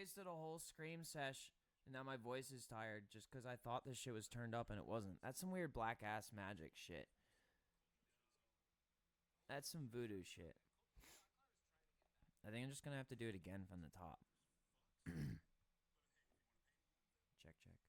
wasted a whole scream sesh, and now my voice is tired just because I thought this shit was turned up and it wasn't. That's some weird black ass magic shit. That's some voodoo shit. I think I'm just gonna have to do it again from the top. Check, check.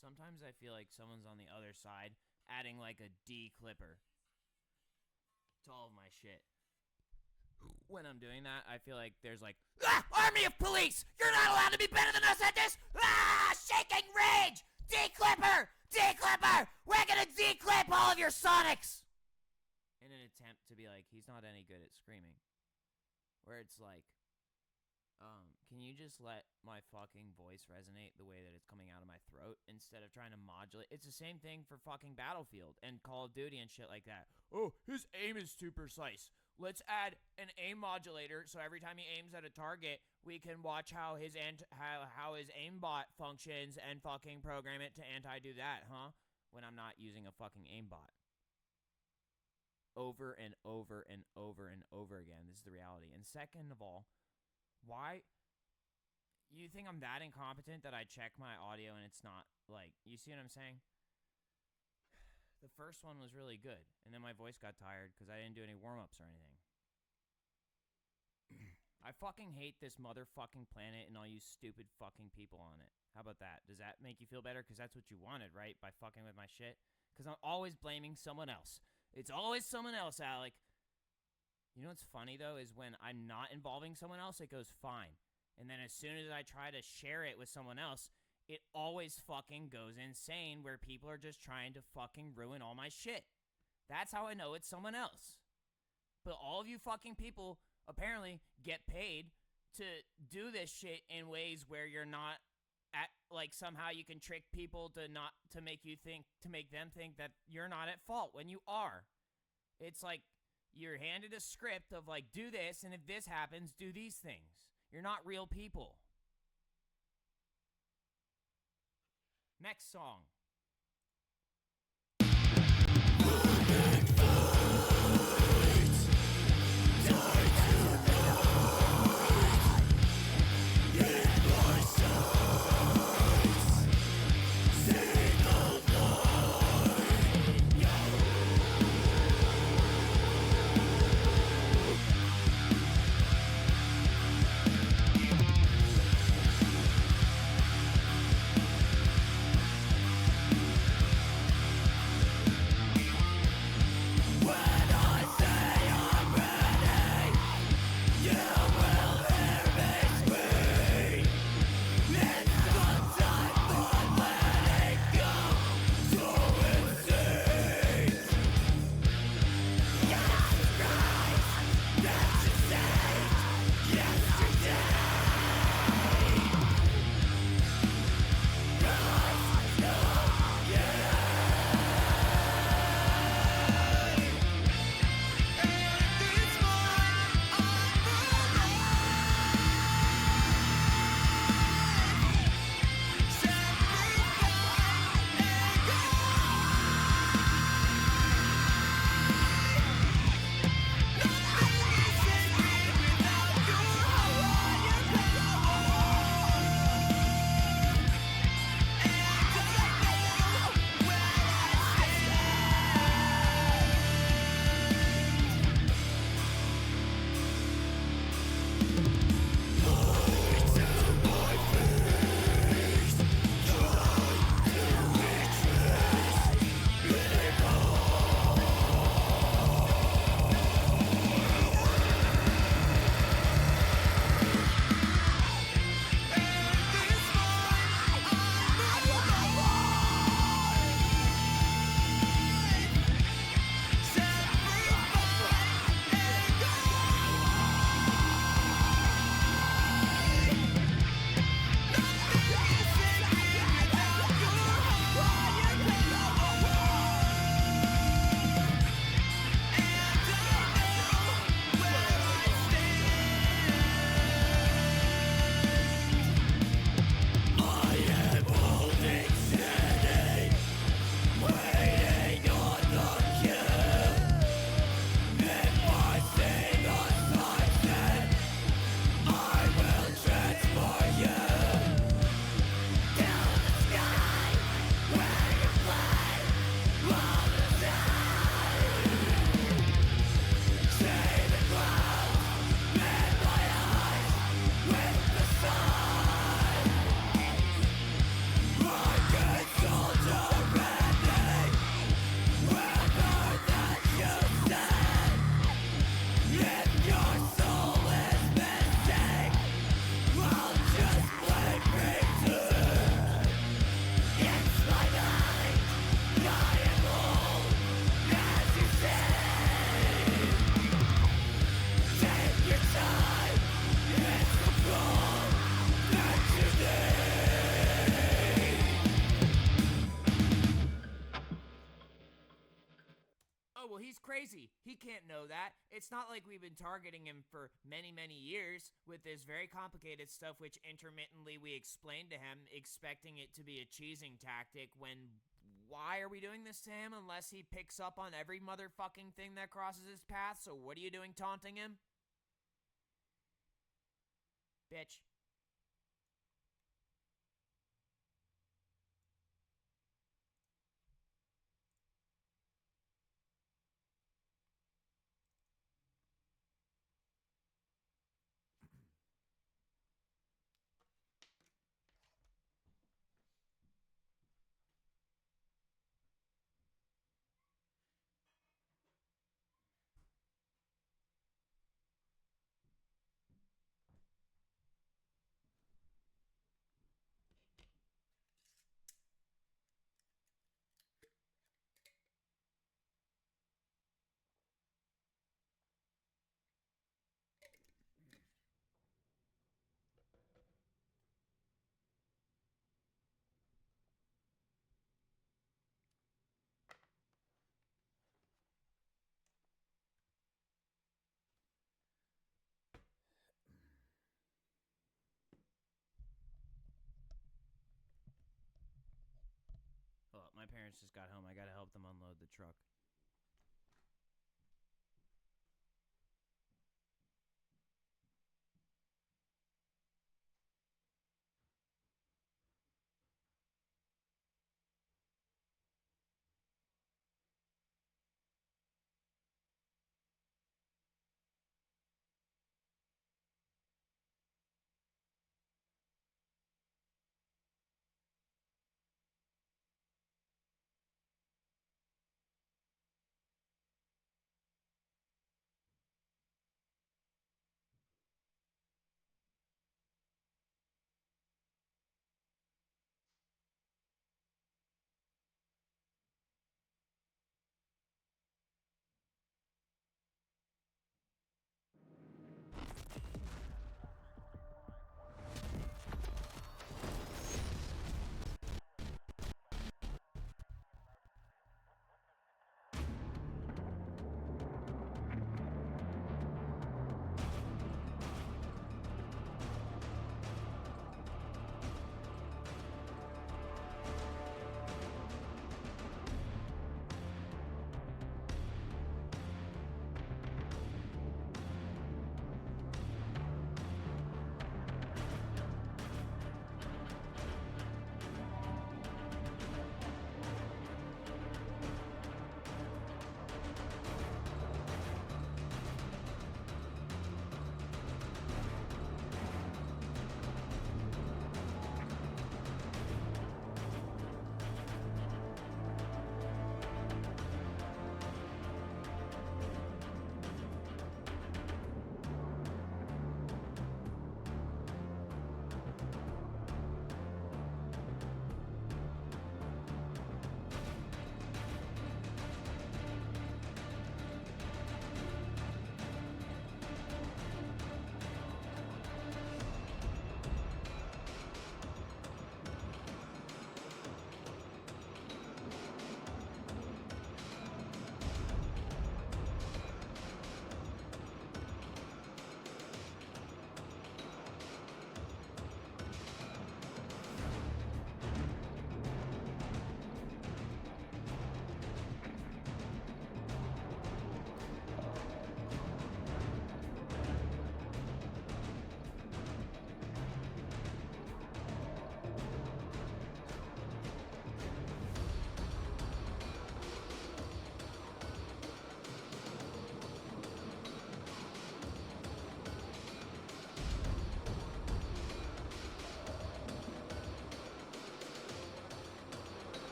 Sometimes I feel like someone's on the other side adding like a D-clipper to all of my shit. When I'm doing that, I feel like there's like, Army of Police! You're not allowed to be better than us at this! Shaking rage! D-clipper! D-clipper! We're gonna D-clip all of your Sonics! In an attempt to be like, he's not any good at screaming. Where it's like, can you just let my fucking voice resonate the way that it's coming out of my throat instead of trying to modulate? It's the same thing for fucking Battlefield and Call of Duty and shit like that. Oh, his aim is too precise. Let's add an aim modulator so every time he aims at a target, we can watch how his how his aimbot functions and fucking program it to anti-do that, huh? When I'm not using a fucking aimbot. Over and over and over and over again. This is the reality. And second of all, why? You think I'm that incompetent that I check my audio and it's not, like, you see what I'm saying? The first one was really good, and then my voice got tired because I didn't do any warm-ups or anything. I fucking hate this motherfucking planet and all you stupid fucking people on it. How about that? Does that make you feel better? Because that's what you wanted, right? By fucking with my shit? Because I'm always blaming someone else. It's always someone else, Alec. You know what's funny, though, is when I'm not involving someone else, it goes fine. And then as soon as I try to share it with someone else, it always fucking goes insane where people are just trying to fucking ruin all my shit. That's how I know it's someone else. But all of you fucking people apparently get paid to do this shit in ways where you're not at, like, somehow you can trick people to make them think that you're not at fault when you are. It's like, you're handed a script of, like, do this, and if this happens, do these things. You're not real people. Next song. He's crazy. He can't know that. It's not like we've been targeting him for many, many years with this very complicated stuff, which intermittently we explained to him, expecting it to be a cheesing tactic when why are we doing this to him unless he picks up on every motherfucking thing that crosses his path? So what are you doing taunting him? Bitch. Hold up, my parents just got home. I gotta help them unload the truck.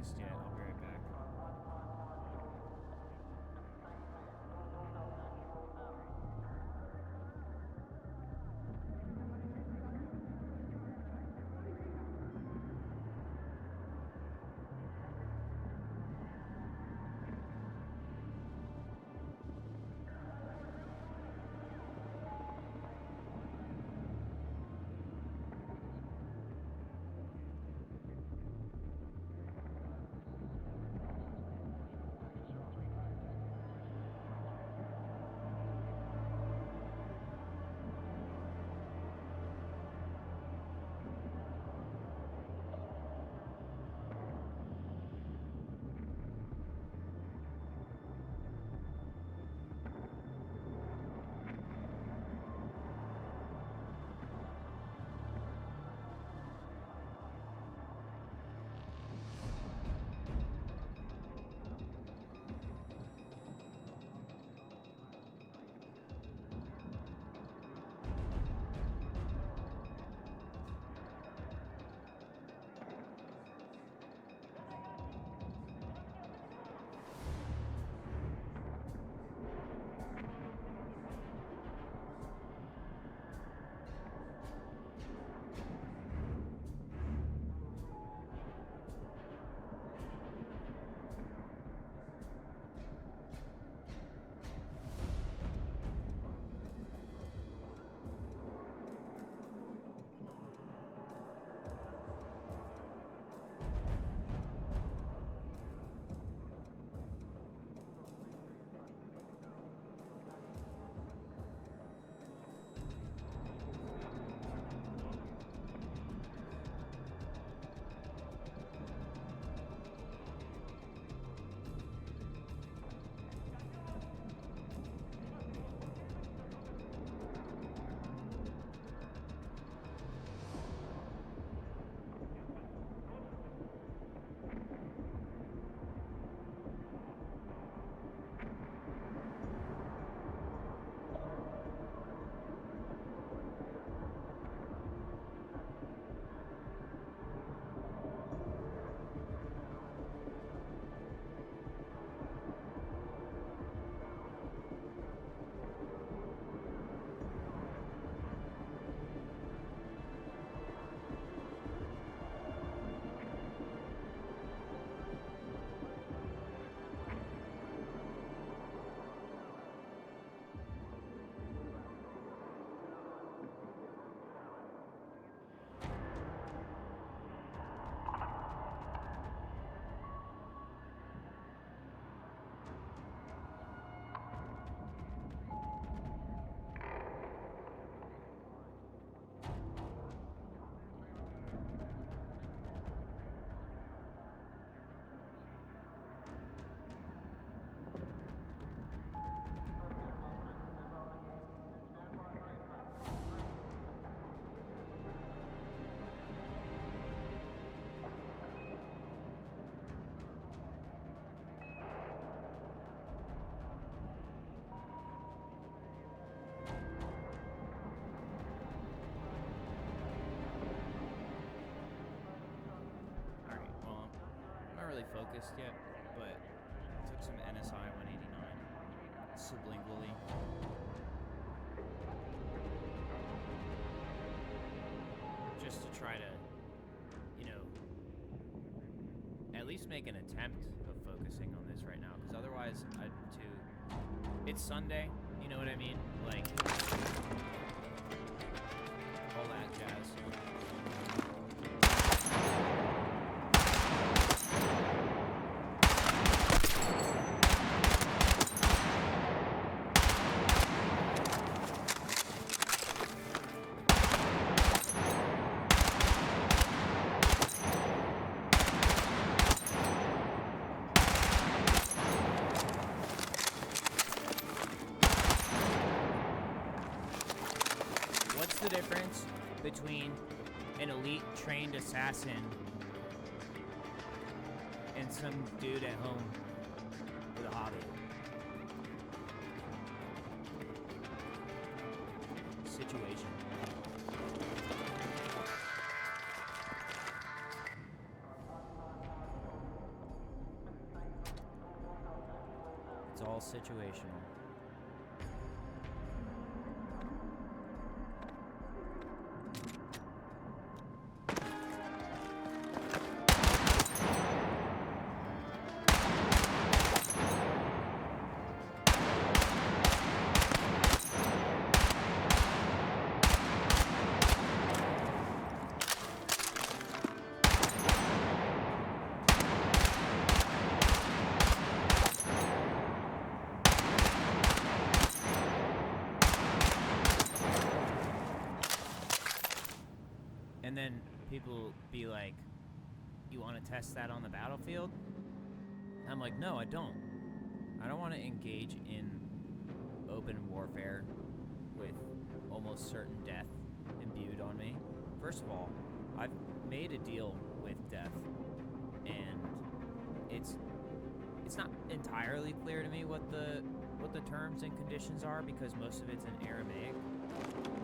focused yet. I'll be right back. Focused yet, but took some NSI 189 sublingually. Just to try to, at least make an attempt of focusing on this right now, because otherwise it's Sunday, you know what I mean? Like, all that jazz. The difference between an elite trained assassin and some dude at home with a hobby? Situation. It's all situational. And then people be like, you want to test that on the battlefield? I'm like, no, I don't. I don't want to engage in open warfare with almost certain death imbued on me. First of all, I've made a deal with death, and it's not entirely clear to me what the terms and conditions are, because most of it's in Aramaic.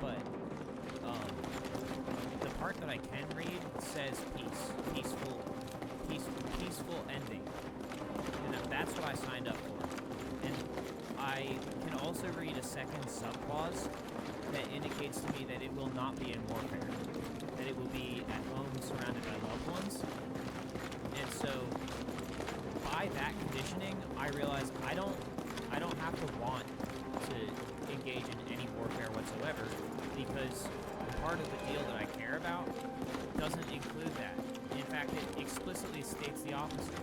But the part that I can read says peaceful ending, and that's what I signed up for. And I can also read a second subclause that indicates to me that it will not be in warfare, that it will be at home surrounded by loved ones. And so, by that conditioning, I realize I don't have to want to engage in any warfare whatsoever, because part of the deal that I care about doesn't include that. In fact, it explicitly states the opposite.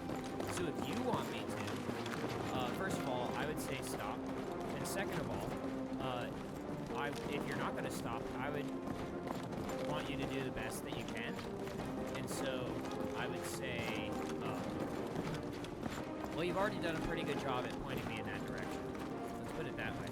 So if you want me to, first of all, I would say stop. And second of all, if you're not going to stop, I would want you to do the best that you can. And so I would say, well, you've already done a pretty good job at pointing me in that direction. Let's put it that way.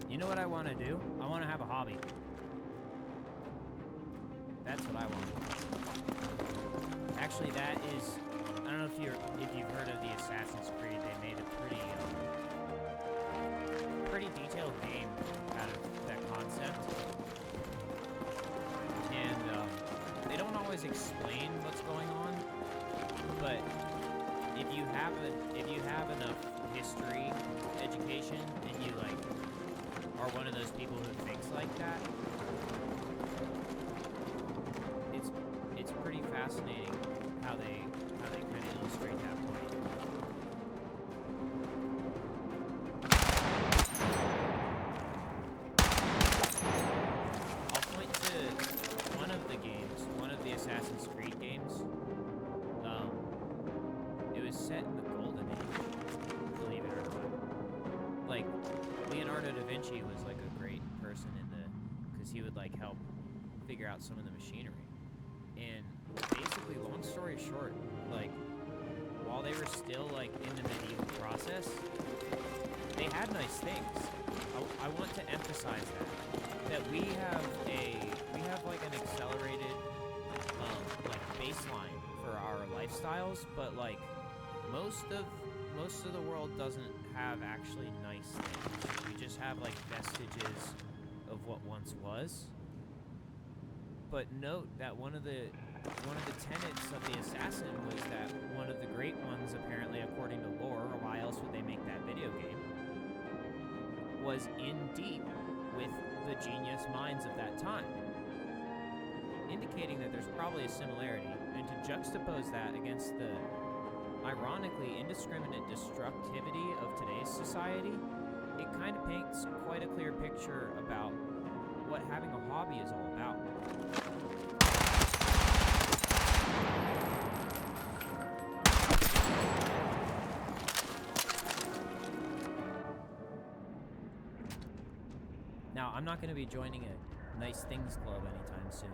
You know what I want to do? I want to have a hobby. That's what I want. Actually, that is, I don't know if you've heard of the Assassin's Creed. They made a pretty detailed game out of that concept, and they don't always explain what's going on. But if you have enough history education and you are one of those people who thinks like that, it's pretty fascinating how they kind of illustrate that point. I'll point to one of the Assassin's Creed games. It was set in the Golden Age, believe it or not. Like, Leonardo da Vinci was a great person because he would help figure out some of the machinery. And basically, long story short, while they were still in the medieval process, they had nice things. I want to emphasize that we have an accelerated baseline for our lifestyles, but most of the world doesn't have actually nice things. We just have vestiges of what once was. But note that one of the tenets of the assassin was that one of the great ones, apparently according to lore, or why else would they make that video game, was in deep with the genius minds of that time, indicating that there's probably a similarity. And to juxtapose that against the ironically indiscriminate destructivity of today's society, it kind of paints quite a clear picture about what having a hobby is all about. Now, I'm not going to be joining a Nice Things Club anytime soon,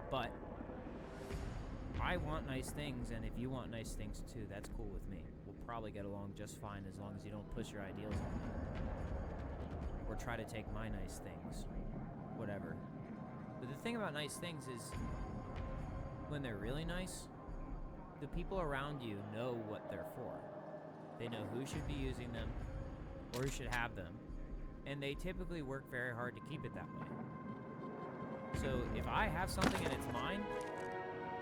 but I want nice things, and if you want nice things too, that's cool with me. We'll probably get along just fine as long as you don't push your ideals on me. Or try to take my nice things. Whatever. But the thing about nice things is, when they're really nice, the people around you know what they're for. They know who should be using them, or who should have them, and they typically work very hard to keep it that way. So if I have something and it's mine,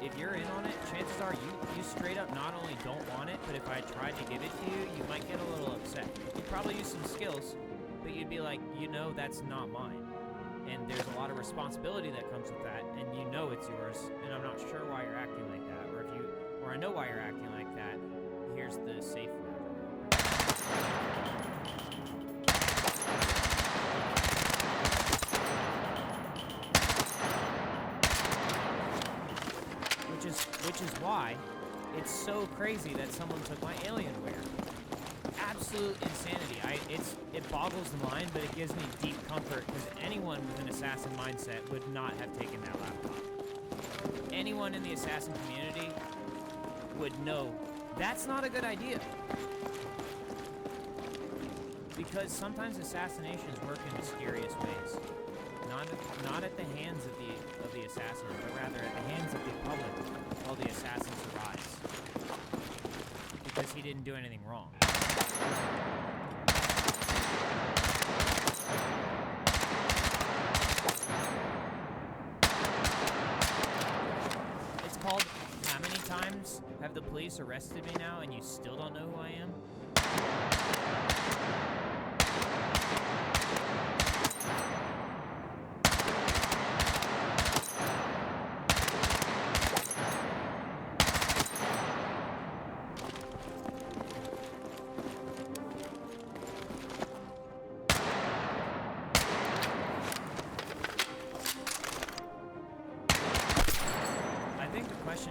if you're in on it, chances are you straight up not only don't want it, but if I tried to give it to you, you might get a little upset. You'd probably use some skills, but you'd be like, you know that's not mine. And there's a lot of responsibility that comes with that, and you know it's yours, and I'm not sure why you're acting like that, or I know why you're acting like that. Here's the safe word. Which is why it's so crazy that someone took my Alienware. Absolute insanity. It boggles the mind, but it gives me deep comfort because anyone with an assassin mindset would not have taken that laptop. Anyone in the assassin community would know that's not a good idea. Because sometimes assassinations work in mysterious ways. Not at the hands of the assassin, but rather at the hands of the public while the assassin survives. Because he didn't do anything wrong. It's called, how many times have the police arrested me now and you still don't know who I am?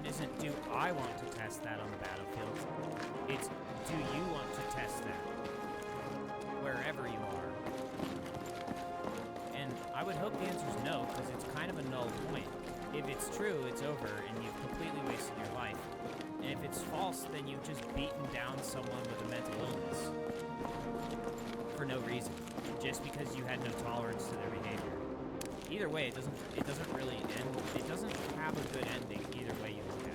Isn't do I want to test that on the battlefield, it's do you want to test that wherever you are? And I would hope the answer is no, because it's kind of a null point. If it's true, it's over and you've completely wasted your life. And if it's false, then you've just beaten down someone with a mental illness for no reason, just because you had no tolerance to their behavior. Either way, it doesn't really end. It doesn't have a good ending either way you look at it.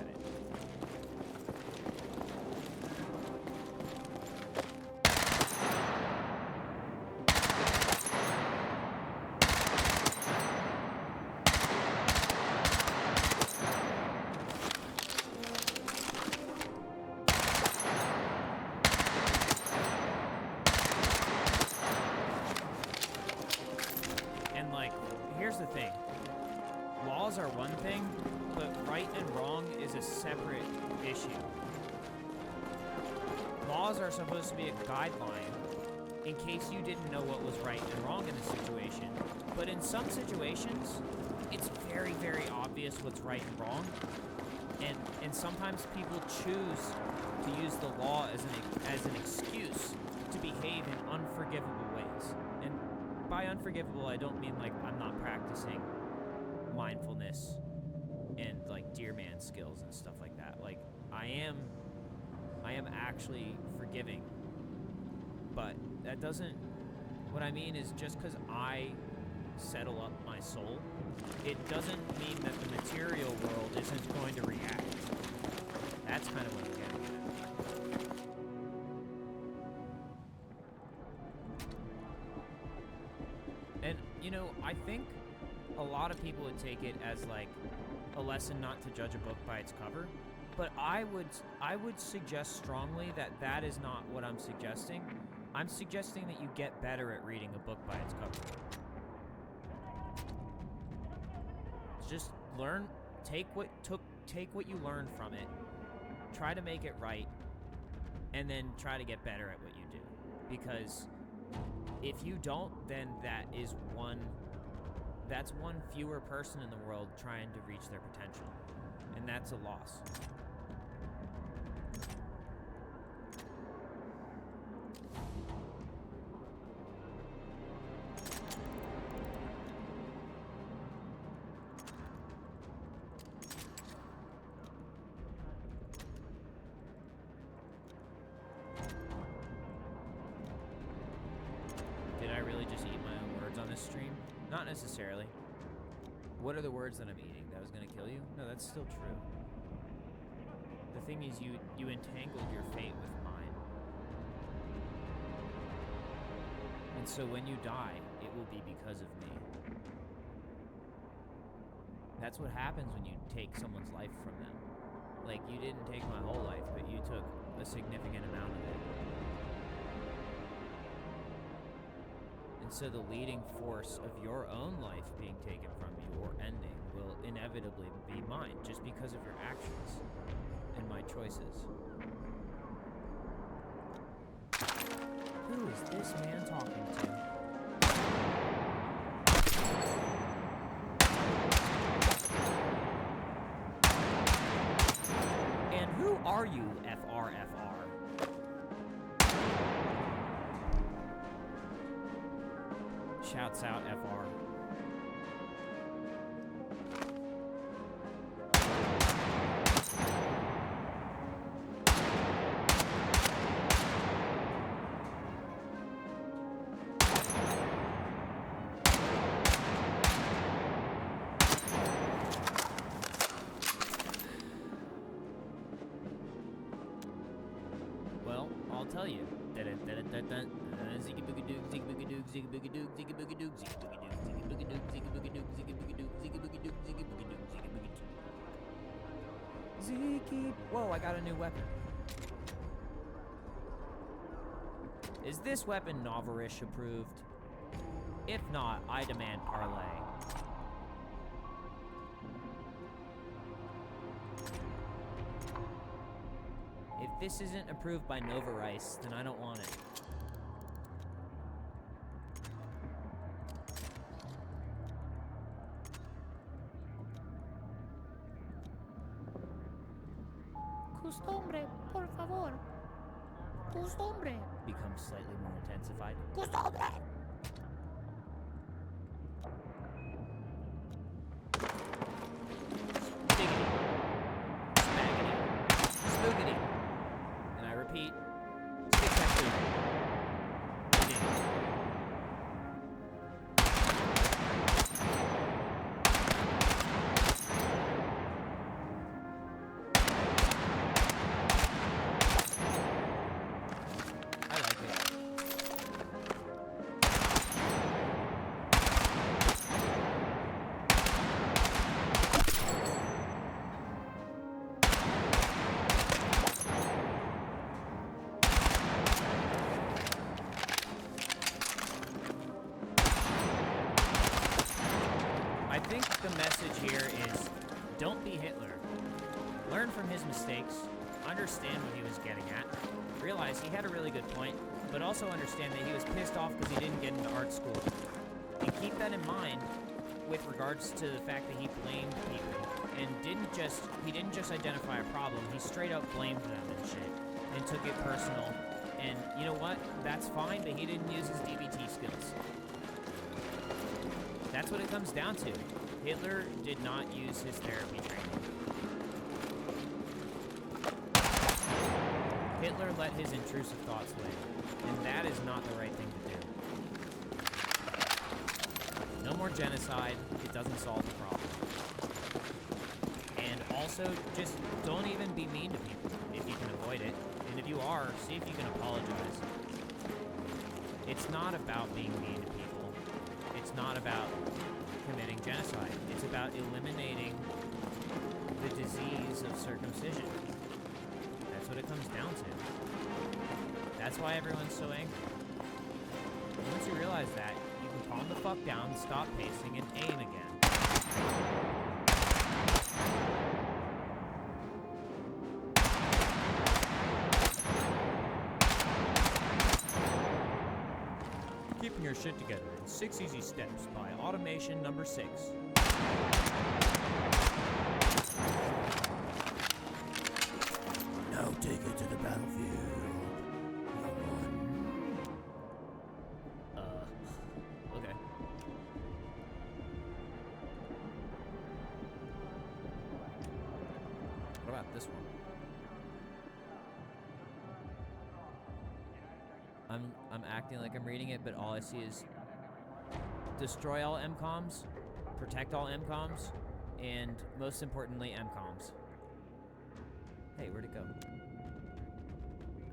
Here's the thing. Laws are one thing, but right and wrong is a separate issue. Laws are supposed to be a guideline in case you didn't know what was right and wrong in a situation. But in some situations, it's very, very obvious what's right and wrong. And sometimes people choose to use the law as an excuse to behave in unforgivable ways. And by unforgivable, I don't mean like I'm not practicing mindfulness and like deer man skills and stuff like that. Like I am actually forgiving, but that doesn't, what I mean is just because I settle up my soul, it doesn't mean that the material world isn't going to react. That's kind of what I'm getting at. And, you know, I think a lot of people would take it as, like, a lesson not to judge a book by its cover. But I would suggest strongly that that is not what I'm suggesting. I'm suggesting that you get better at reading a book by its cover. Just learn, take what you learned from it, try to make it right, and then try to get better at what you do. Because if you don't, then that's one fewer person in the world trying to reach their potential. And that's a loss. Not necessarily. What are the words that I'm eating? That was gonna kill you? No, that's still true. The thing is, you entangled your fate with mine. And so when you die, it will be because of me. That's what happens when you take someone's life from them. Like, you didn't take my whole life, but you took a significant amount of it. And so the leading force of your own life being taken from you or ending will inevitably be mine, just because of your actions and my choices. Who is this man talking to? And who are you, FRFR? Shouts out FR. Well, I'll tell you. Whoa, I got a new weapon. Is this weapon Novarish approved? If not, I demand parlay. If this isn't approved by Novarice, then I don't want it. Costumbre, por favor. Costumbre. Becomes slightly more intensified. Costumbre. Diggity. Smaggity. Spoogity. And I repeat, stick-tack-toe. I like it. I think the message here is, don't be Hitler. Learn from his mistakes, understand what he was getting at, realize he had a really good point, but also understand that he was pissed off because he didn't get into art school. And keep that in mind with regards to the fact that he blamed people and he didn't just identify a problem, he straight up blamed them and shit and took it personal. And you know what? That's fine, but he didn't use his DBT skills. That's what it comes down to. Hitler did not use his therapy training. Hitler let his intrusive thoughts win, and that is not the right thing to do. No more genocide. It doesn't solve the problem. And also, just don't even be mean to people if you can avoid it. And if you are, see if you can apologize. It's not about being mean to people. It's not about committing genocide. It's about eliminating the disease of circumcision. That's what it comes down to. That's why everyone's so angry. And once you realize that, you can calm the fuck down, stop pacing, and aim again. Keeping your shit together in 6 easy steps by automation number 6. Now take it to the battlefield. Okay. What about this one? I'm acting like I'm reading it, but all I see is destroy all MCOMs, protect all MCOMs, and most importantly, MCOMs. Hey, where'd it go?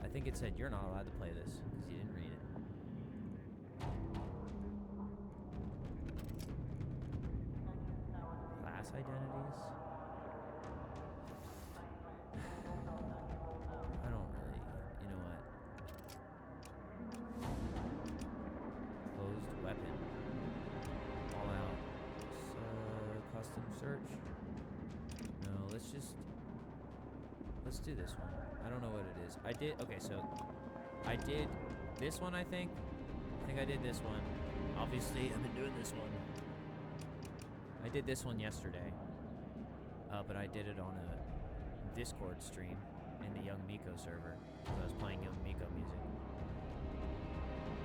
I think it said you're not allowed to play this because you didn't read it. Class identities? I don't really, you know what? Closed weapon. All out. Custom search. No, let's do this one. I don't know what it is. Okay, so I did this one, I think. I think I did this one. Obviously, I've been doing this one. I did this one yesterday. But I did it on a Discord stream in the Young Miko server. So I was playing Young Miko music.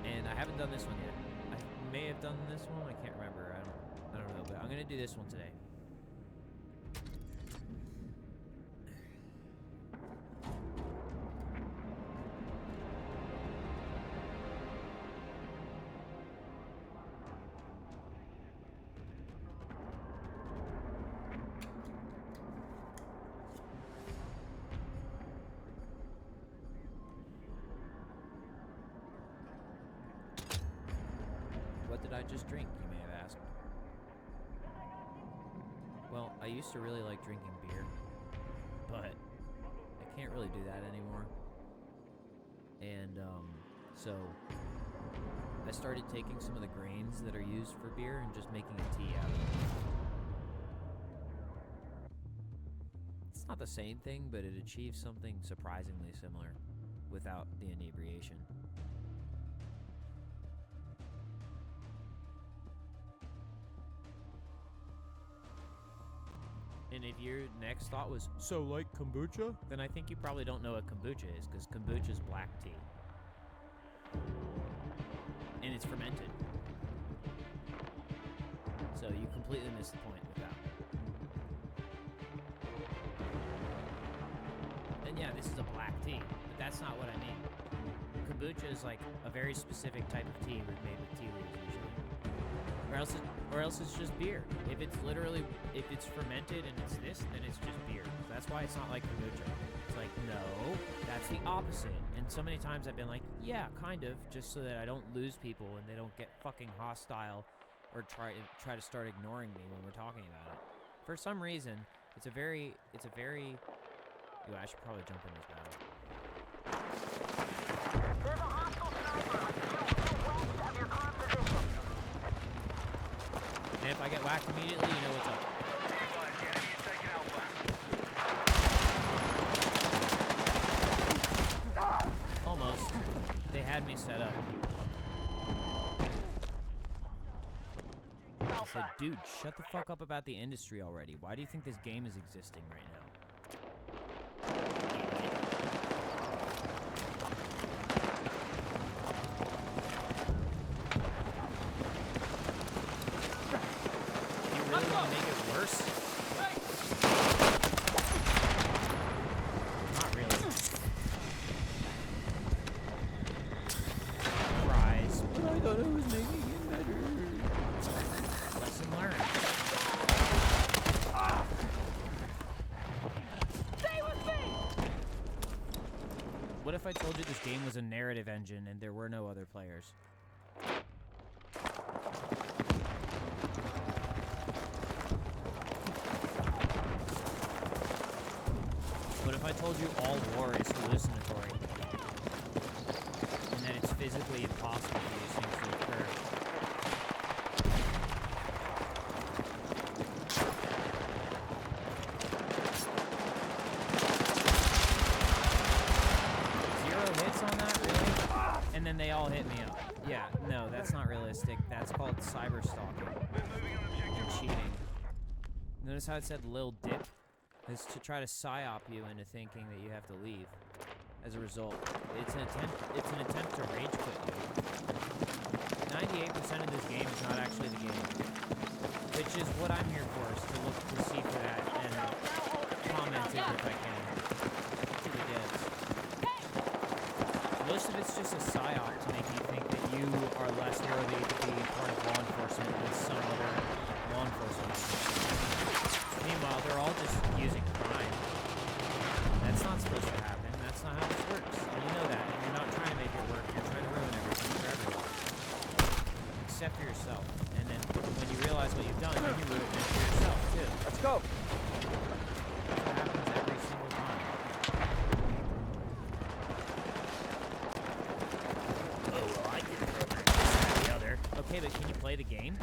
And I haven't done this one yet. I may have done this one. I can't remember. I don't know, but I'm gonna do this one today. What did I just drink, you may have asked? Well, I used to really like drinking beer, but I can't really do that anymore. And, so I started taking some of the grains that are used for beer and just making a tea out of them. It's not the same thing, but it achieves something surprisingly similar without the inebriation. And if your next thought was, so like kombucha? Then I think you probably don't know what kombucha is, because kombucha is black tea. And it's fermented. So you completely missed the point with that. And yeah, this is a black tea, but that's not what I mean. Kombucha is like a very specific type of tea made with tea leaves usually. Or else it's just beer. If it's fermented and it's this, then it's just beer. That's why it's not like kombucha. It's like, no, that's the opposite. And so many times I've been like, yeah, kind of, just so that I don't lose people and they don't get fucking hostile or try to start ignoring me when we're talking about it. For some reason, it's a very Ooh, I should probably jump in this battle. There's a hostile sniper a few west of your current position. And if I get whacked immediately, you know what's up. Almost. They had me set up. I said, dude, shut the fuck up about the industry already. Why do you think this game is existing right now? What if I told you this game was a narrative engine and there were no other players? What if I told you all war is hallucinatory? And that it's physically impossible for these things to occur? And they all hit me up. Yeah, no, that's not realistic. That's called cyber stalking and cheating. Notice how it said Lil Dip? It's to try to psyop you into thinking that you have to leave. As a result, it's an attempt to rage quit you. 98% of this game is not actually the game, which is what I'm here for, is to look to see for that and comment it if I can. To the devs. Most of it's just a psyop to make you think that you are less worthy to be part of law enforcement do it to yourself too. Let's go. That happens every single time. Oh well, I can program this, that, and the other. Okay, but can you play the game?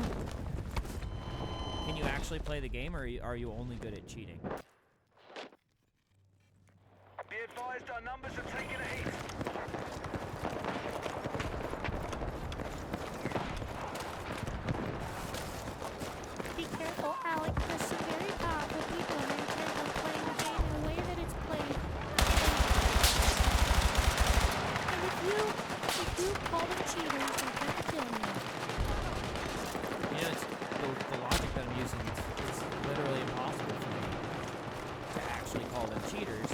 Can you actually play the game, or are you only good at cheating? Be advised our numbers are taking a hit. Be careful, Alec. There's some very powerful people in intent on playing the game in a way that it's played. And if you call them cheaters, they're going to kill you. You know, it's the logic that I'm using is literally impossible for me to actually call them cheaters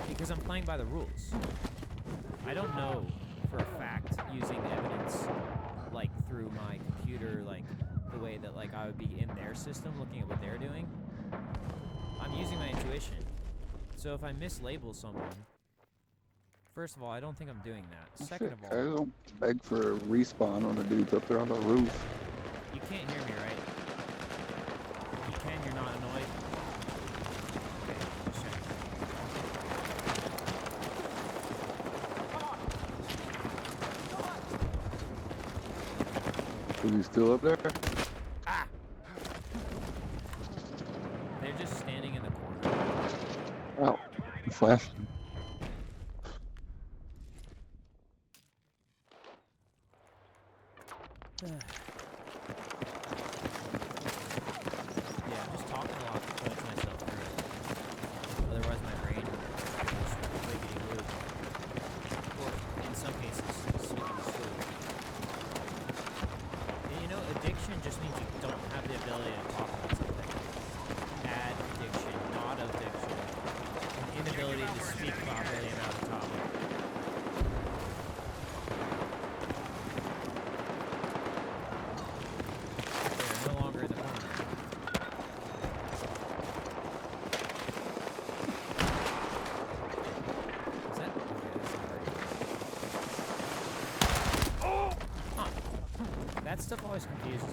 because I'm playing by the rules. I don't know for a fact using evidence like through my computer, like the way that like I would be in their system looking at what they're doing. I'm using my intuition. So if I mislabel someone, first of all, I don't think I'm doing that. Second of I all, don't beg for a respawn on the dudes up there on the roof. you can't hear me, right? You can, you're not annoyed? Okay, just checking. Is he still up there? Ah! They're just standing in the corner. Oh, flash. Yeah, I'm just talking a lot to coach myself through it. Otherwise my brain goes wiggity woo. Or in some cases, swiggity swoo. And you know, addiction just means you don't have the ability to talk about something. Addiction, not addiction. An inability to speak properly about a topic. They're no longer in the corner. Is that? Okay, that's not right. Oh! Huh. That stuff always confuses me.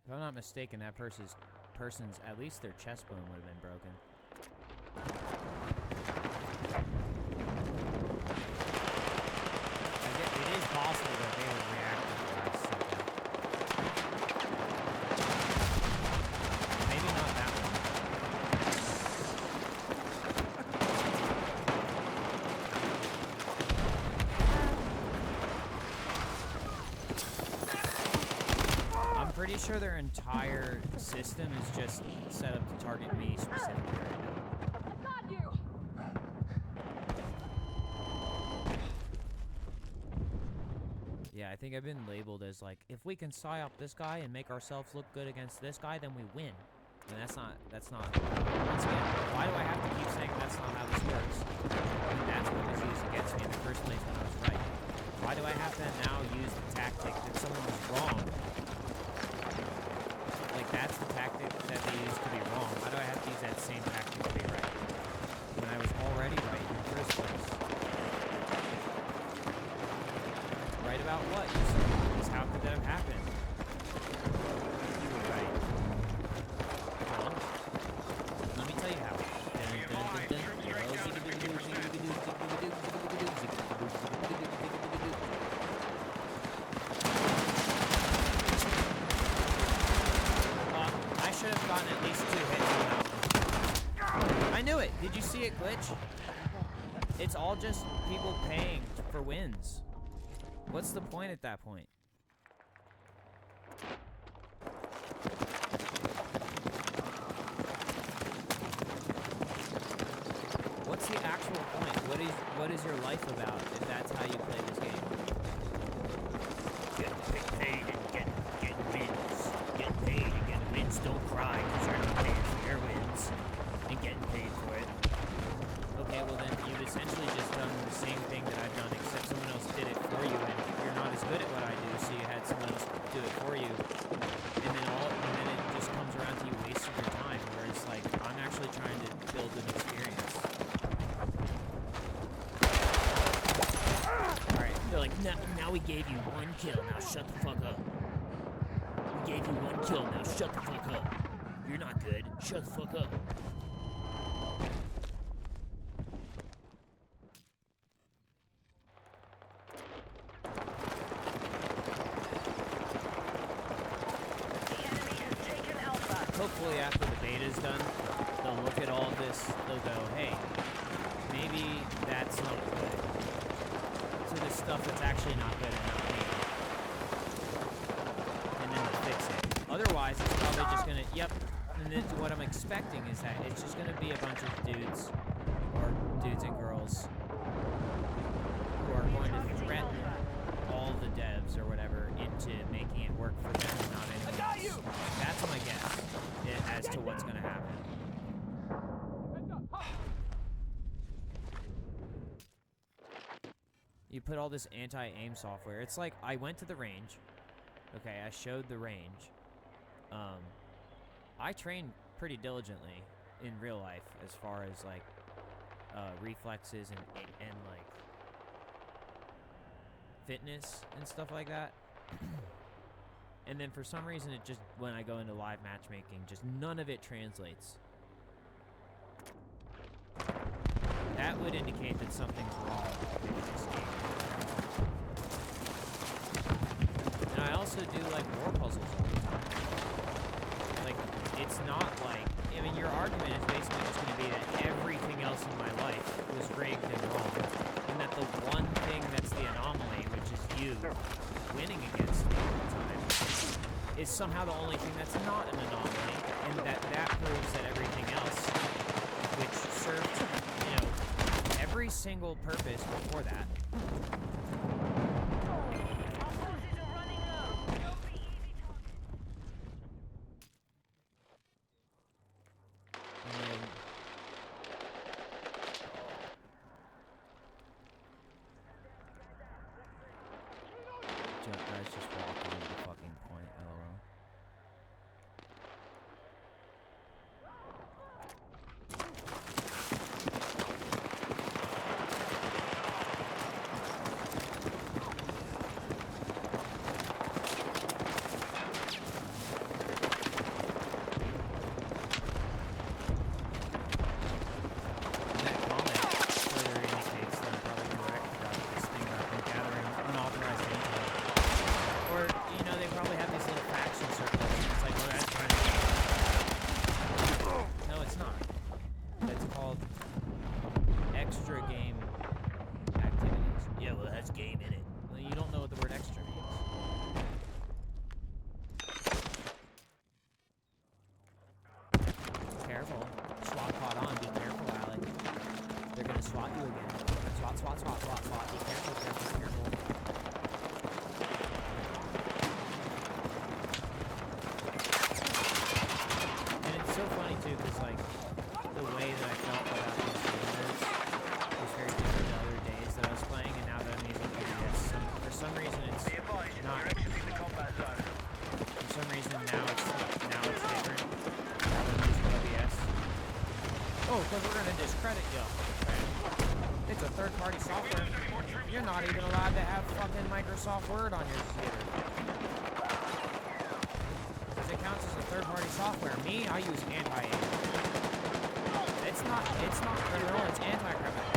If I'm not mistaken, that person's at least their chest bone would have been broken. It is possible that they would react to the last second. Maybe not that one. I'm pretty sure their entire system is just set up to target me specifically right now. Got you! Yeah, I think I've been labeled as like, if we can psyop this guy and make ourselves look good against this guy, then we win. And that's not, once again, why do I have to keep saying that's not how this works? I mean, that's what was used against me in the first place when I was right. Why do I have to now use the tactic that someone was wrong? Like, that's the tactic that they used to be wrong. Why do I have to use that same tactic to be right? When I was already right in the first place. Right about what? Is how could that have happened? You were right. Well, let me tell you how. I should have gotten at least 2 hits on that one. I knew it! Did you see it glitch? It's all just people paying for wins. What's the point at that point? What's the actual point? What is your life about if that's how you play this game? Get paid and get wins. Get paid and get wins. Don't cry because you're not paying for your wins and getting paid for it. Okay, well then you've essentially just done the same thing that I've done, except someone else did it for you, and you're not as good at what I do, so you had someone else do it for you, and then it just comes around to you wasting your time, where it's like, I'm actually trying to build an experience. Now we gave you 1 kill. Now shut the fuck up. We gave you 1 kill. Now shut the fuck up. You're not good. Shut the fuck up. Hopefully after the beta's done, they'll look at all of this, they'll go, hey, maybe that's not good. So this stuff that's actually not good and not needed. And then they'll fix it. Otherwise, it's probably just gonna, yep. And then what I'm expecting is that it's just gonna be a bunch of dudes, or dudes and girls, who are going to threaten all the devs or whatever into making it work for them and not anyone else. That's my guess as to what's going to happen. You put all this anti-aim software. It's like I went to the range. Okay, I showed the range. I train pretty diligently in real life as far as like reflexes and like fitness and stuff like that. And then for some reason it just, when I go into live matchmaking, just none of it translates. That would indicate that something's wrong with this game. And I also do like war puzzles all the time. Like, it's not like, I mean, your argument is basically just going to be that everything else in my life was rigged and wrong. And that the one thing that's the anomaly, which is you winning against me all the time, is somehow the only thing that's not an anomaly, and that proves that everything else, which served, you know, every single purpose before that. Guys just walked into the fucking point, lol. That comment further indicates that I'm probably correct about this thing about them gathering unauthorized intel. Or, you know, they probably have these little faction circles. It's like, well, that's trying to... No, it's not. That's called extra game activities. Yeah, well, that's game in it. Well, you don't know what the word extra means. Careful. SWAT pod on. Be careful, Alec. They're gonna SWAT you again. SWAT, SWAT, SWAT, SWAT, SWAT. Be careful, careful, careful. And it's so funny too, because like the way that I felt about these games was very different to other days that I was playing, and now that I'm using OBS, for some reason it's not. For some reason now it's different. Now that I'm using OBS. Oh, because we're gonna discredit you. It's a third-party software. You're not even allowed to have fucking Microsoft Word on your computer. Because it counts as a third-party software. Me, I use anti-aim. It's not criminal, it's anti-criminal.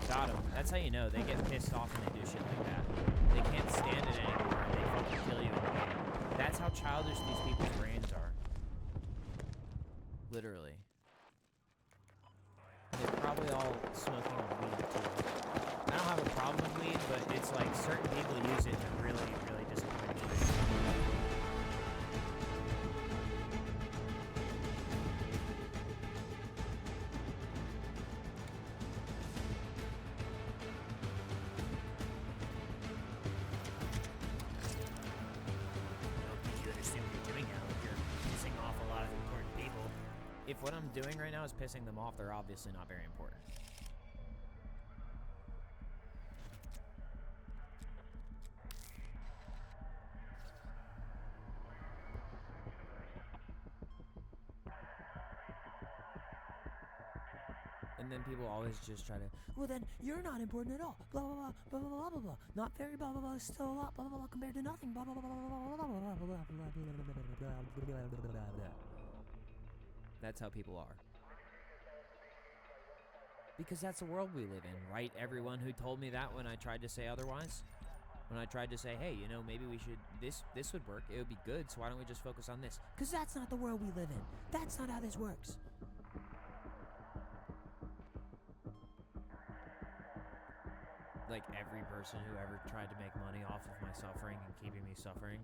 Got 'em. That's how you know. They get pissed off when they do shit like that. They can't stand it anymore, and they fucking kill you in the game. That's how childish these people's brains are. Literally. They're probably all smoking weed too. I don't have a problem with weed, but it's like certain people use it to really, really disappoint me. I don't think you understand what you're doing now. You're pissing off a lot of important people. If what I'm doing right now is pissing them off, they're obviously not very important. And then people always just try to, well, then you're not important at all. Blah, blah, blah, blah, blah, blah, blah, blah. Not very, blah, blah, blah, still a lot, blah, blah, blah, compared to nothing, blah, blah, blah, blah, blah, blah, blah, blah, blah. That's how people are. Because that's the world we live in, right? Everyone who told me that when I tried to say otherwise. When I tried to say, hey, you know, maybe we should, this would work, it would be good, so why don't we just focus on this? Because that's not the world we live in. That's not how this works. Like every person who ever tried to make money off of my suffering and keeping me suffering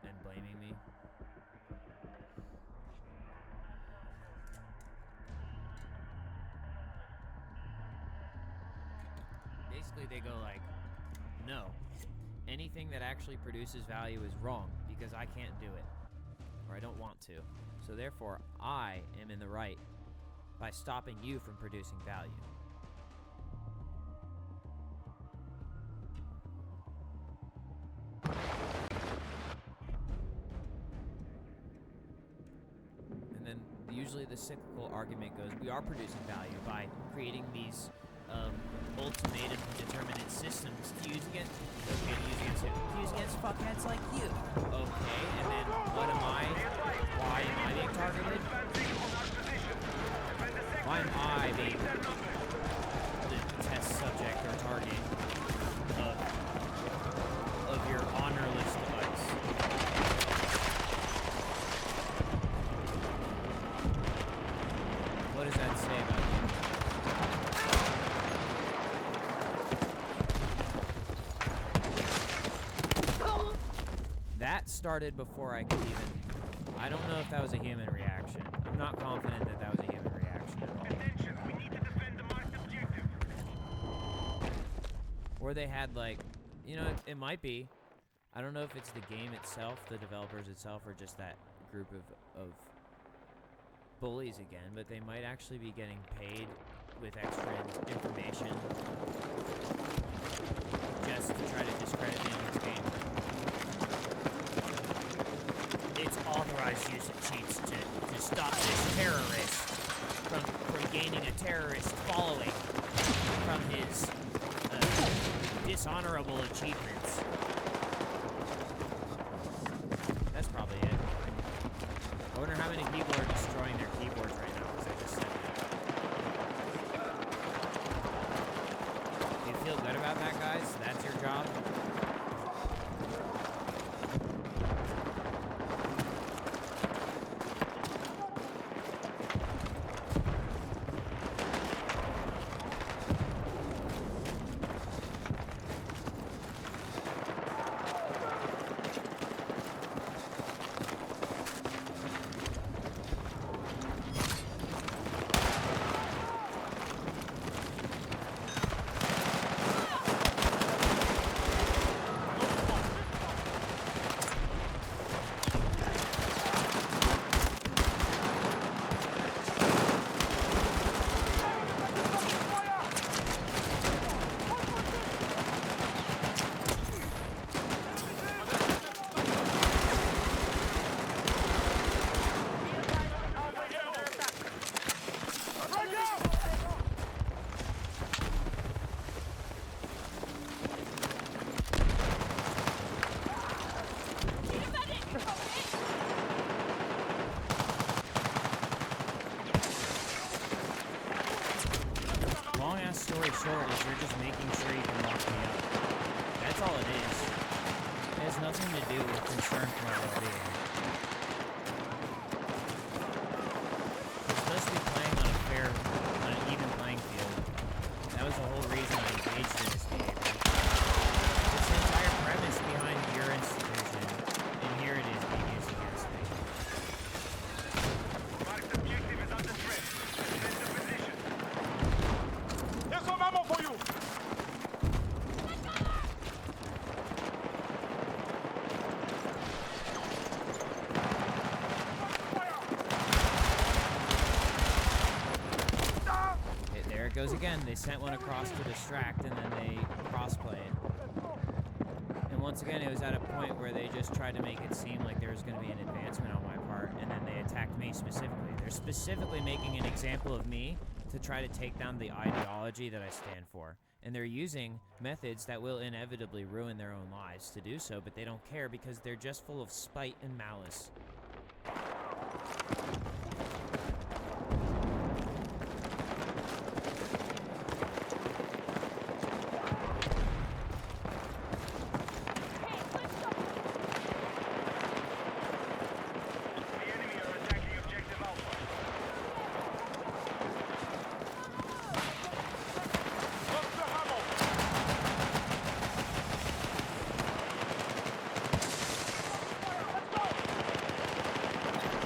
and blaming me. Basically, they go like, no, anything that actually produces value is wrong because I can't do it, or I don't want to. So therefore, I am in the right by stopping you from producing value. And then usually the cyclical argument goes, we are producing value by creating these ultimatum determinate systems to use against, okay, to use against who? To use against fuckheads like you. Okay, and then what am I? Why am I being targeted? Why am I being the test subject or target of your honorless device? What does that say about you? That started before I could even... I don't know if that was a human reaction. I'm not confident that that was a human reaction at all. Attention, we need to defend the marked objective. Or they had like... You know, it might be. I don't know if it's the game itself, the developers itself, or just that group of bullies again, but they might actually be getting paid with extra information just to try to discredit me on this game. It's authorized use of cheats to stop this terrorist from gaining a terrorist following from his dishonorable achievements. That's probably it. I wonder how many people are destroying their keyboards right now because I just said that. Do you feel good about that, guys? That's your job? Story short is you're just making sure you can lock me up. That's all it is. It has nothing to do with concern for my well-being. We're supposed to be playing on an even playing field. That was the whole reason I engaged in this behavior. It's the entire premise behind your institution, and here it is being used against me. Marked objective is under threat. Defend the position. Here's some ammo for you! There it goes again. They sent one across to distract, and then they cross-played. And once again, it was at a point where they just tried to make it seem like there was going to be an advancement on my part. and then they attacked me specifically. They're specifically making an example of me to try to take down the ideology that I stand for. And they're using methods that will inevitably ruin their own lives to do so, but they don't care because they're just full of spite and malice. The enemy are attacking objective Alpha. Look to Hummel!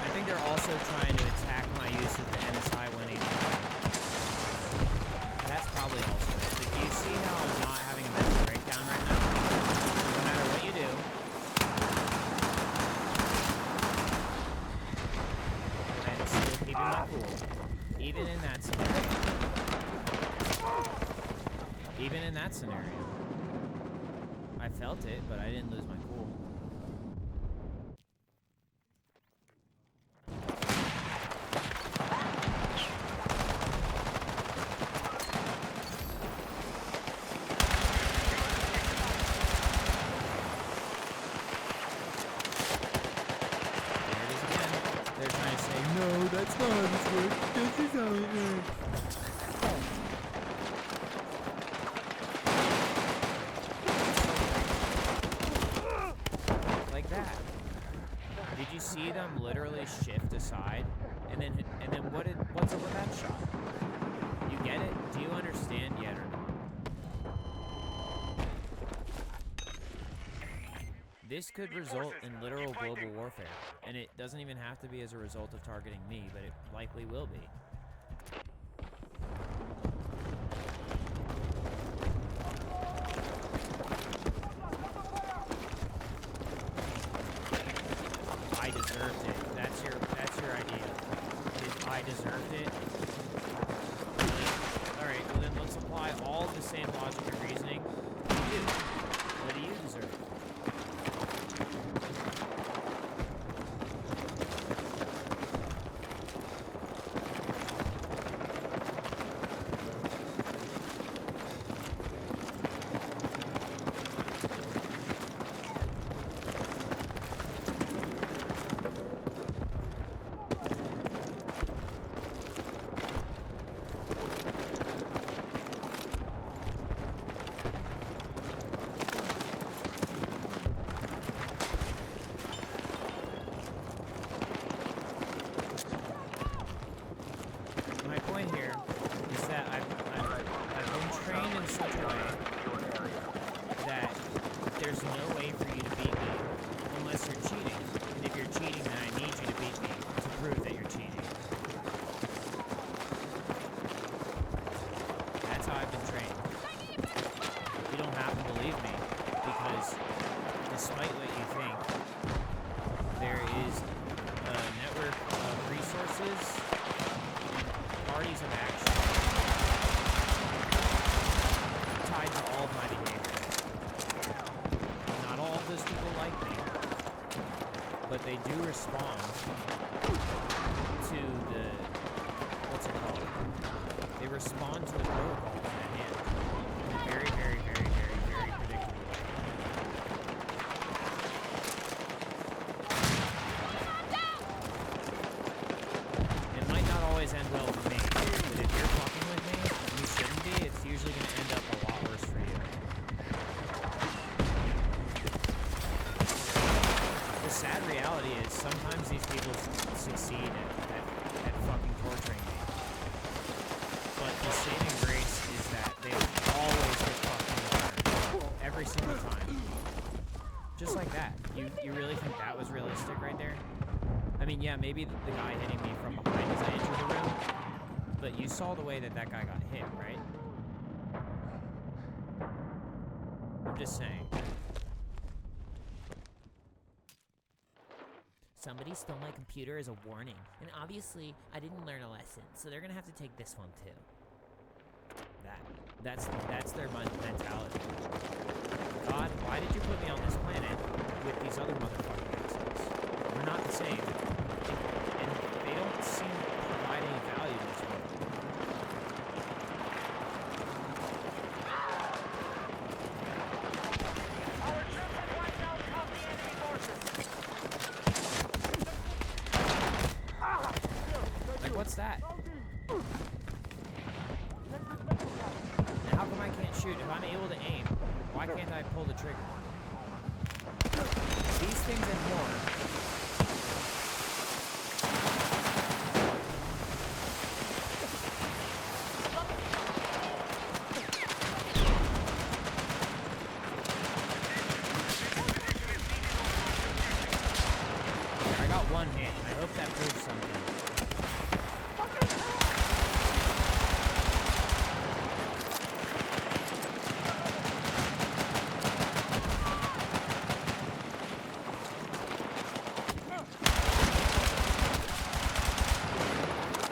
I think they're also trying to attack my use of the NSI 185. That's probably also it. But do you see how I'm not having a mental breakdown right now? No matter what you do, I'm still keeping my cool. Even in that scenario. Even in that scenario. I felt it, but I didn't lose my cool. There it is again. They're trying to say, no, that's not how this works. This is how it works. Like that. Did you see them literally shift aside? And then what's up with that shot? You get it? Do you understand yet or not? This could result in literal global warfare, and it doesn't even have to be as a result of targeting me, but it likely will be. I deserved it. That's your idea. I deserved it. Alright, well then let's apply all the same logic and reasoning to you. What do you deserve? My point here is that I've been trained in such a way that there's no way for you to beat me unless you're cheating. And if you're cheating, then I need you to beat me to prove that you're cheating. That's how I've been trained. You don't have to believe me because despite what you think, there is a network of resources, parties of action tied to all of my behavior. Not all of those people like me, but they do respond to the, what's it called? They respond to the protocols at hand in a very, very, very, very, very predictable way. It might not always end well for me, but if you're fucking with me, and you shouldn't be, it's usually going to end up a lot worse for you. The sad reality is sometimes these people succeed at fucking torturing me. But the saving grace is that they always get fucking returned. Every single time. Just like that. You really think that was realistic right there? I mean, yeah, maybe the guy hitting me from behind as I entered the room, but you saw the way that guy got hit, right? I'm just saying. Somebody stole my computer as a warning, and obviously I didn't learn a lesson, so they're gonna have to take this one too. That's their mentality. God, why did you put me on this planet with these other motherfucking assholes? We're not the same. shoot, if I'm able to aim, why can't I pull the trigger? These things and more. I got one hit. I hope that proves something.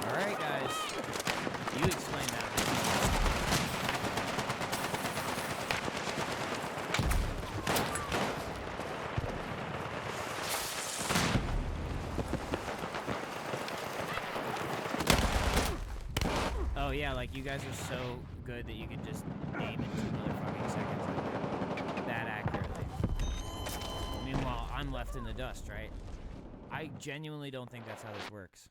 Alright, guys. You explain that. Oh yeah, like you guys are so good that you can just aim in 2 motherfucking seconds that accurately. Meanwhile, I'm left in the dust, right? I genuinely don't think that's how this works.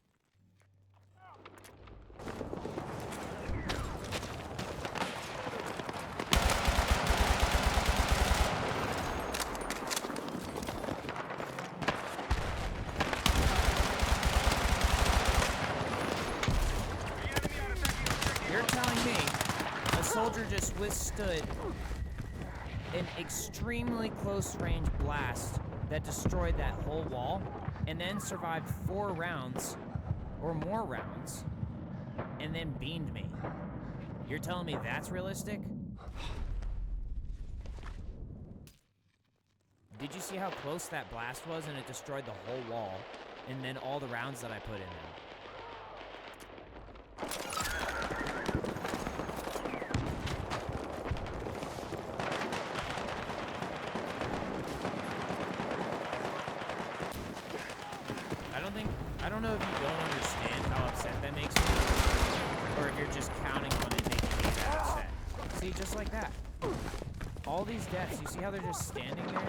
You're telling me a soldier just withstood an extremely close range blast that destroyed that whole wall and then survived 4 rounds or more rounds and then beamed me? You're telling me that's realistic? Did you see how close that blast was and it destroyed the whole wall and then all the rounds that I put in there? I don't know if you don't understand how upset that makes me, or if you're just counting on it making me that upset. See, just like that. All these deaths, you see how they're just standing there?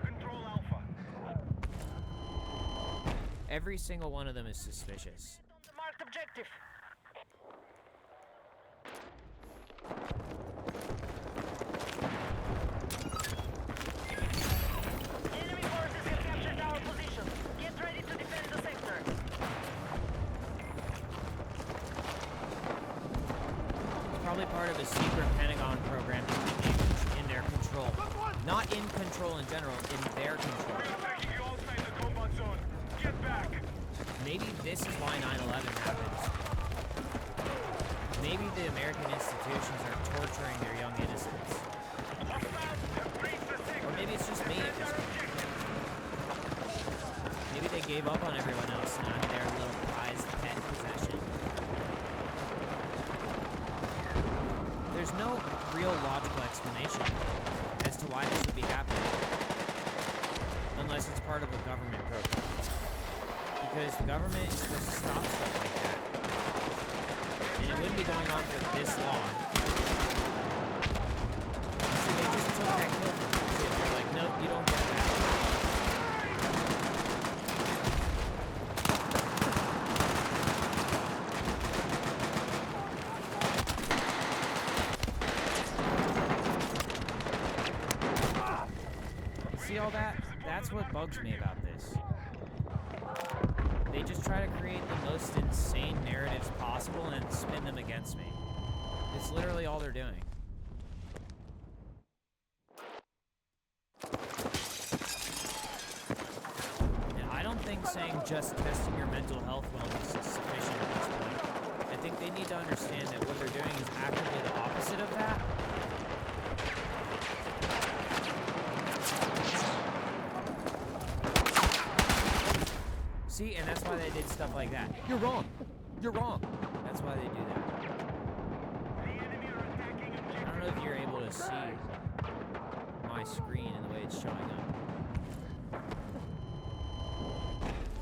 Control Alpha. Every single one of them is suspicious. On the marked objective. Enemy forces have captured our position. Get ready to defend the sector. Probably part of a secret Pentagon program to keep you in their control. Not in control in general, in their control. We're attacking you outside the combat zone. Get back. Maybe this is why 9/11 happens. Maybe the American institutions are torturing their young innocents. Or maybe it's just me at this point. Maybe they gave up on everyone else and I'm their little prized pet possession. There's no real logical explanation as to why this would be happening. Unless it's part of a government program. Because the government is supposed to stop stuff like that. And it wouldn't be going on for this long. So they just took that kill from them. So they're like, nope, you don't get that. See all that? That's what bugs me about this. They just try to create the most insane narratives possible and spin them against me. It's literally all they're doing. And I don't think saying just testing your mental health wellness is sufficient at this point. I think they need to understand that what they're doing is actively the opposite of that. See, and that's why they did stuff like that. You're wrong. You're wrong. That's why they do that. I don't know if you're able to see my screen and the way it's showing up.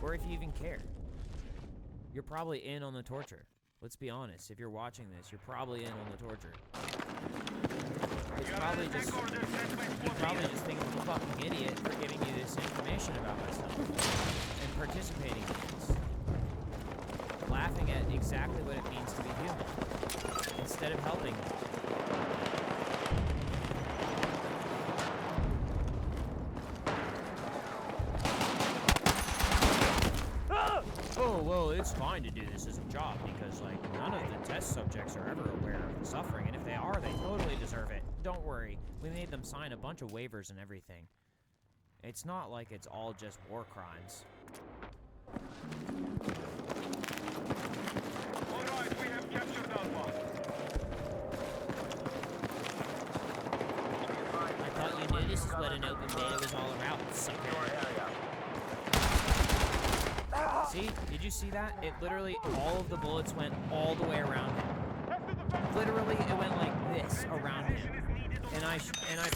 Or if you even care. You're probably in on the torture. Let's be honest. If you're watching this, you're probably in on the torture. It's probably just, you probably just think I'm a fucking idiot for giving you this information about myself. And participating in this. Laughing at exactly what it means to be human. Instead of helping me. it's fine to do this as a job because, like, none of the test subjects are ever aware of the suffering, and if they are, they totally deserve it. Don't worry, we made them sign a bunch of waivers and everything. It's not like it's all just war crimes. All right, we have captured Alpha. I thought you knew this is what an open beta was all about, sucker. See? Did you see that? It literally, all of the bullets went all the way around him. Literally, it went like this around him. And I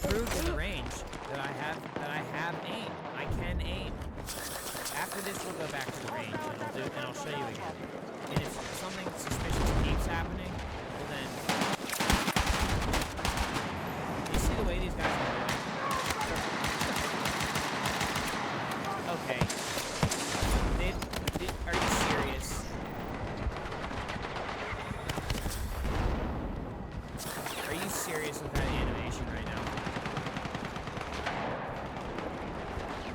proved in the range that I have aim. I can aim. After this, we'll go back to the range and I'll show you again. And if something suspicious keeps happening, well then, you see the way these guys are moving? Okay. Are you serious? Are you serious with that animation right now?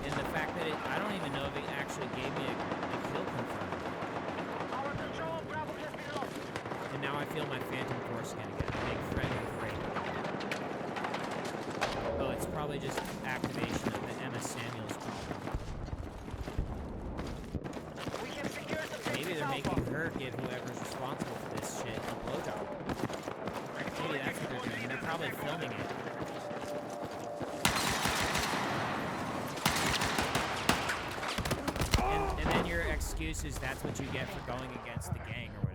And the fact that I don't even know if it actually gave me a kill confirmed. Our control of Bravo has been lost. And now I feel my Phantom Force again. A big threat of rape. Oh, it's probably just activation of the Emma Samuels problem. We have secured the Maybe they're making her give whoever's responsible for this shit a blowjob. Maybe that's what they're doing. They're probably filming it. And then your excuse is that's what you get for going against the gang or